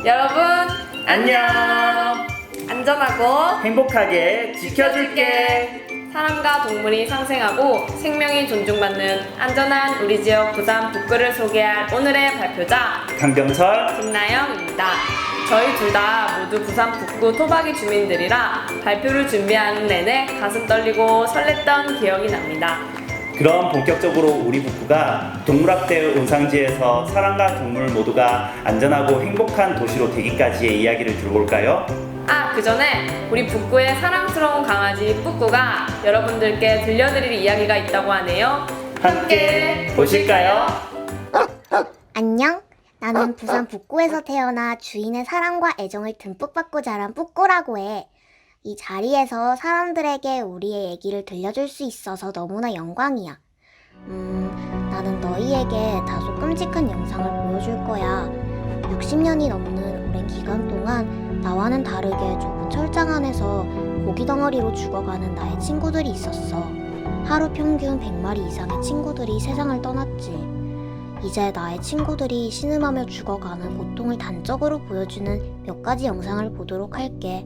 여러분 안녕. 안전하고 행복하게 지켜줄게. 사람과 동물이 상생하고 생명이 존중받는 안전한 우리 지역 부산 북구를 소개할 오늘의 발표자 강병철. 김나영입니다. 저희 둘 다 모두 부산 북구 토박이 주민들이라 발표를 준비하는 내내 가슴 떨리고 설렜던 기억이 납니다. 그럼 본격적으로 우리 북구가 동물학대 온상지에서 사람과 동물 모두가 안전하고 행복한 도시로 되기까지의 이야기를 들어볼까요? 그 전에 우리 북구의 사랑스러운 강아지 뿌꾸가 여러분들께 들려드릴 이야기가 있다고 하네요. 함께 보실까요? 안녕. 나는 부산 북구에서 태어나 주인의 사랑과 애정을 듬뿍 받고 자란 뿌꾸라고 해. 이 자리에서 사람들에게 우리의 얘기를 들려줄 수 있어서 너무나 영광이야. 나는 너희에게 다소 끔찍한 영상을 보여줄 거야. 60년이 넘는 오랜 기간 동안 나와는 다르게 좁은 철장 안에서 고기 덩어리로 죽어가는 나의 친구들이 있었어. 하루 평균 100마리 이상의 친구들이 세상을 떠났지. 이제 나의 친구들이 신음하며 죽어가는 고통을 단적으로 보여주는 몇 가지 영상을 보도록 할게.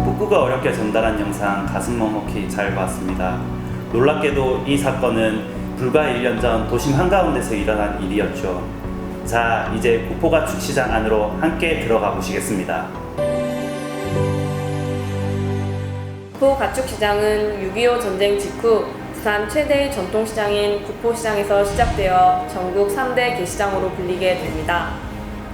북구가 어렵게 전달한 영상 가슴 먹먹히 잘 봤습니다. 놀랍게도 이 사건은 불과 1년 전 도심 한가운데서 일어난 일이었죠. 자, 이제 구포가축시장 안으로 함께 들어가 보시겠습니다. 구포가축시장은 6.25 전쟁 직후 부산 최대의 전통시장인 구포시장에서 시작되어 전국 3대 게시장으로 불리게 됩니다.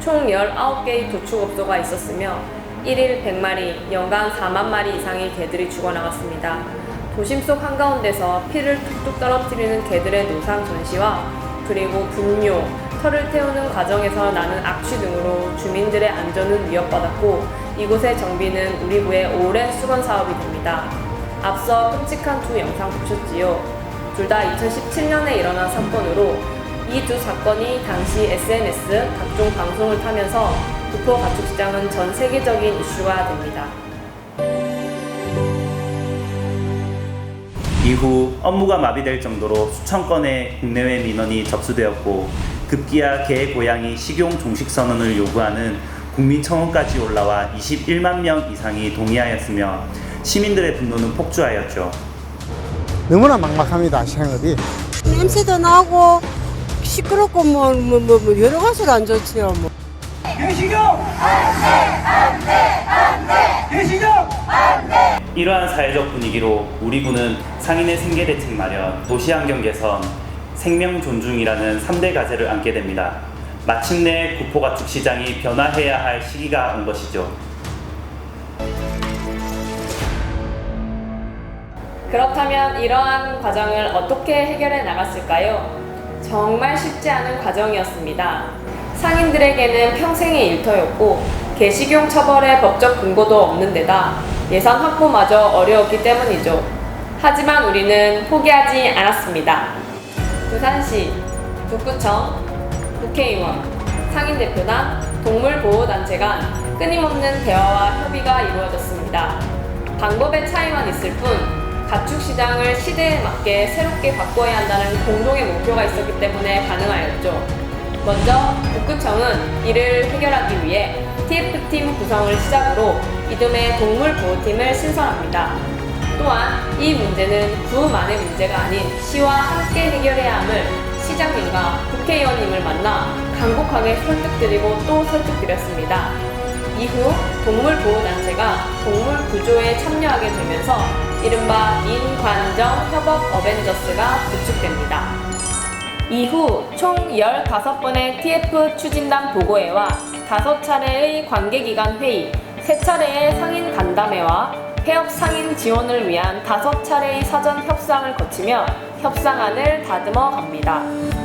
총 19개의 도축업소가 있었으며 1일 100마리, 연간 4만 마리 이상의 개들이 죽어나갔습니다. 도심 속 한가운데서 피를 툭툭 떨어뜨리는 개들의 노상 전시와 그리고 분뇨, 털을 태우는 과정에서 나는 악취 등으로 주민들의 안전은 위협받았고 이곳의 정비는 우리 구의 오랜 수건 사업이 됩니다. 앞서 끔찍한 두 영상 보셨지요? 둘 다 2017년에 일어난 사건으로 이 두 사건이 당시 SNS, 각종 방송을 타면서 구포가축시장은 전 세계적인 이슈가 됩니다. 이후 업무가 마비될 정도로 수천 건의 국내외 민원이 접수되었고 급기야 개, 고양이 식용 종식 선언을 요구하는 국민청원까지 올라와 21만 명 이상이 동의하였으며 시민들의 분노는 폭주하였죠. 너무나 막막합니다. 생업이. 냄새도 나고 시끄럽고 뭐 여러 가지로 안 좋지요. 뭐. 이러한 사회적 분위기로 우리 구는 상인의 생계 대책 마련, 도시환경 개선, 생명 존중이라는 3대 과제를 안게 됩니다. 마침내 구포가축시장이 변화해야 할 시기가 온 것이죠. 그렇다면 이러한 과정을 어떻게 해결해 나갔을까요? 정말 쉽지 않은 과정이었습니다. 상인들에게는 평생의 일터였고 개식용 처벌의 법적 근거도 없는 데다 예산 확보마저 어려웠기 때문이죠. 하지만 우리는 포기하지 않았습니다. 부산시, 북구청, 국회의원, 상인대표단, 동물보호단체 간 끊임없는 대화와 협의가 이루어졌습니다. 방법의 차이만 있을 뿐 가축시장을 시대에 맞게 새롭게 바꿔야 한다는 공동의 목표가 있었기 때문에 가능하였죠. 먼저 북구청은 이를 해결하기 위해 TF팀 구성을 시작으로 이듬해 동물보호팀을 신설합니다. 또한 이 문제는 구만의 문제가 아닌 시와 함께 해결해야 함을 시장님과 국회의원님을 만나 간곡하게 설득드리고 또 설득드렸습니다. 이후 동물보호단체가 동물구조에 참여하게 되면서 이른바 인관정 협업 어벤져스가 구축됩니다. 이후 총 15번의 TF 추진단 보고회와 5차례의 관계기관 회의, 3차례의 상인 간담회와 폐업 상인 지원을 위한 5차례의 사전 협상을 거치며 협상안을 다듬어 갑니다.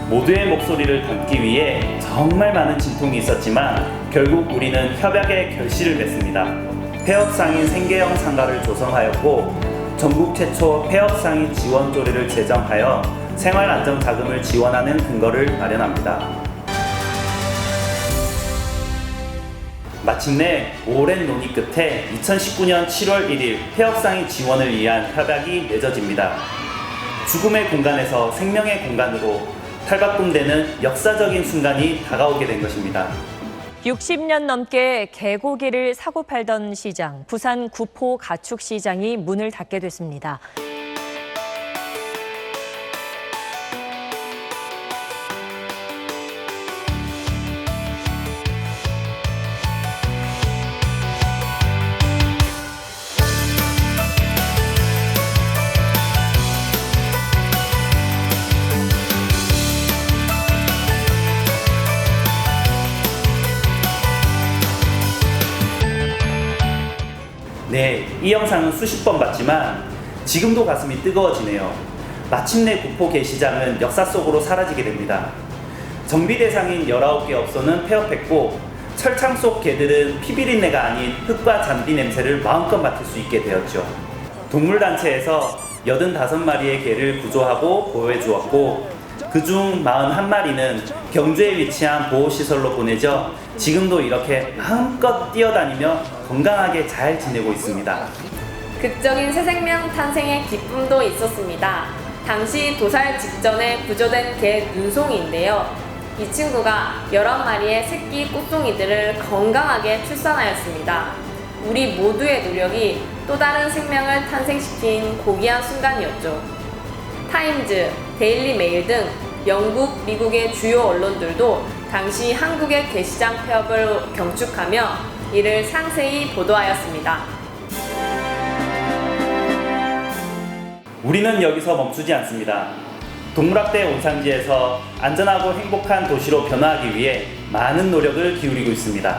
모두의 목소리를 담기 위해 정말 많은 진통이 있었지만 결국 우리는 협약의 결실을 맺습니다. 폐업상인 생계형 상가를 조성하였고 전국 최초 폐업상인 지원 조례를 제정하여 생활안정자금을 지원하는 근거를 마련합니다. 마침내 오랜 논의 끝에 2019년 7월 1일 폐업상인 지원을 위한 협약이 맺어집니다. 죽음의 공간에서 생명의 공간으로 탈바꿈되는 역사적인 순간이 다가오게 된 것입니다. 60년 넘게 개고기를 사고 팔던 시장, 부산 구포 가축시장이 문을 닫게 됐습니다. 네, 이 영상은 수십 번 봤지만 지금도 가슴이 뜨거워지네요. 마침내 구포 게시장은 역사 속으로 사라지게 됩니다. 정비 대상인 19개 업소는 폐업했고 철창 속 개들은 피비린내가 아닌 흙과 잔디 냄새를 마음껏 맡을 수 있게 되었죠. 동물단체에서 85마리의 개를 구조하고 보호해 주었고 그중 41마리는 경주에 위치한 보호시설로 보내져 지금도 이렇게 마음껏 뛰어다니며 건강하게 잘 지내고 있습니다. 극적인 새 생명 탄생의 기쁨도 있었습니다. 당시 도살 직전에 구조된 개 눈송이인데요. 이 친구가 11마리의 새끼 꽃송이들을 건강하게 출산하였습니다. 우리 모두의 노력이 또 다른 생명을 탄생시킨 고귀한 순간이었죠. 타임즈, 데일리 메일 등 영국, 미국의 주요 언론들도 당시 한국의 게시장 폐업을 경축하며 이를 상세히 보도하였습니다. 우리는 여기서 멈추지 않습니다. 동물학대 온산지에서 안전하고 행복한 도시로 변화하기 위해 많은 노력을 기울이고 있습니다.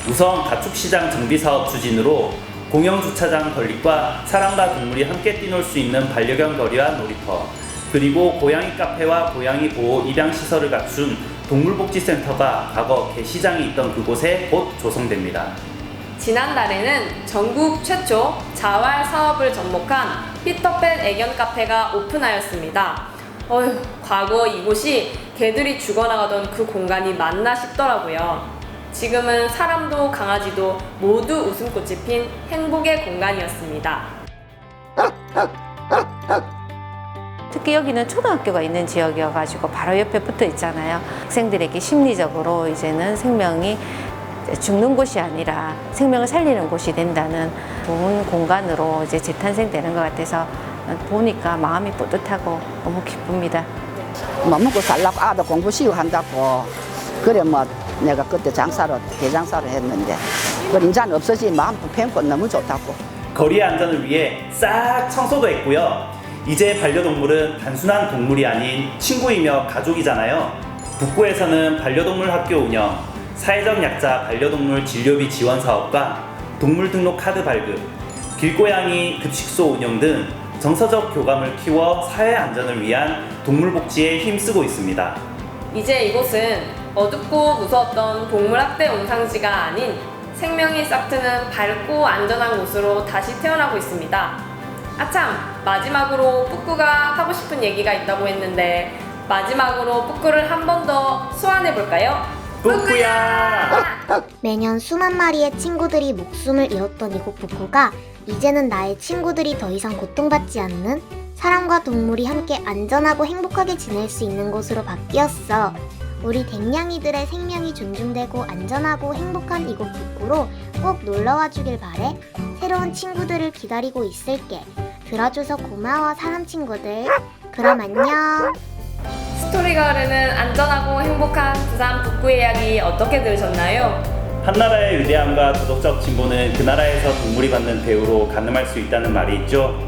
우선 가축시장 정비사업 추진으로 공영주차장 건립과 사람과 동물이 함께 뛰놀 수 있는 반려견 거리와 놀이터, 그리고 고양이 카페와 고양이 보호 입양시설을 갖춘 동물복지센터가 과거 게시장이 있던 그곳에 곧 조성됩니다. 지난달에는 전국 최초 자활 사업을 접목한 피터팬 애견 카페가 오픈하였습니다. 과거 이곳이 개들이 죽어나가던 그 공간이 맞나 싶더라고요. 지금은 사람도 강아지도 모두 웃음꽃이 핀 행복의 공간이었습니다. 특히 여기는 초등학교가 있는 지역이어가지고 바로 옆에 붙어 있잖아요. 학생들에게 심리적으로 이제는 생명이 죽는 곳이 아니라 생명을 살리는 곳이 된다는 좋은 공간으로 이제 재탄생되는 것 같아서 보니까 마음이 뿌듯하고 너무 기쁩니다. 먹고 살라고 아들 공부 시유한다고 그래 뭐 내가 그때 대장사로 했는데 그 인자는 없어지 마음 불편고 너무 좋다고. 거리의 안전을 위해 싹 청소도 했고요. 이제 반려동물은 단순한 동물이 아닌 친구이며 가족이잖아요. 북구에서는 반려동물 학교 운영, 사회적 약자 반려동물 진료비 지원 사업과 동물 등록 카드 발급, 길고양이 급식소 운영 등 정서적 교감을 키워 사회 안전을 위한 동물 복지에 힘쓰고 있습니다. 이제 이곳은 어둡고 무서웠던 동물학대 온상지가 아닌 생명이 싹트는 밝고 안전한 곳으로 다시 태어나고 있습니다. 아참, 마지막으로 뿌꾸가 하고 싶은 얘기가 있다고 했는데 마지막으로 뿌꾸를 한 번 더 소환해볼까요? 뿌꾸야! 매년 수만 마리의 친구들이 목숨을 잃었던 이곳 북구가 이제는 나의 친구들이 더 이상 고통받지 않는 사람과 동물이 함께 안전하고 행복하게 지낼 수 있는 곳으로 바뀌었어. 우리 댕냥이들의 생명이 존중되고 안전하고 행복한 이곳 북구로 꼭 놀러와 주길 바래. 새로운 친구들을 기다리고 있을게. 들어줘서 고마워 사람 친구들. 그럼 안녕. 스토리가을에는 안전하고 행복한 부산 북구의 이야기 어떻게 들으셨나요? 한나라의 위대함과 도덕적 진보는 그 나라에서 동물이 받는 대우로 가늠할 수 있다는 말이 있죠.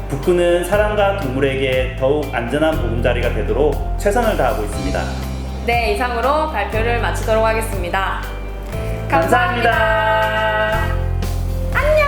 북구는 사람과 동물에게 더욱 안전한 보금자리가 되도록 최선을 다하고 있습니다. 네, 이상으로 발표를 마치도록 하겠습니다. 감사합니다. 안녕!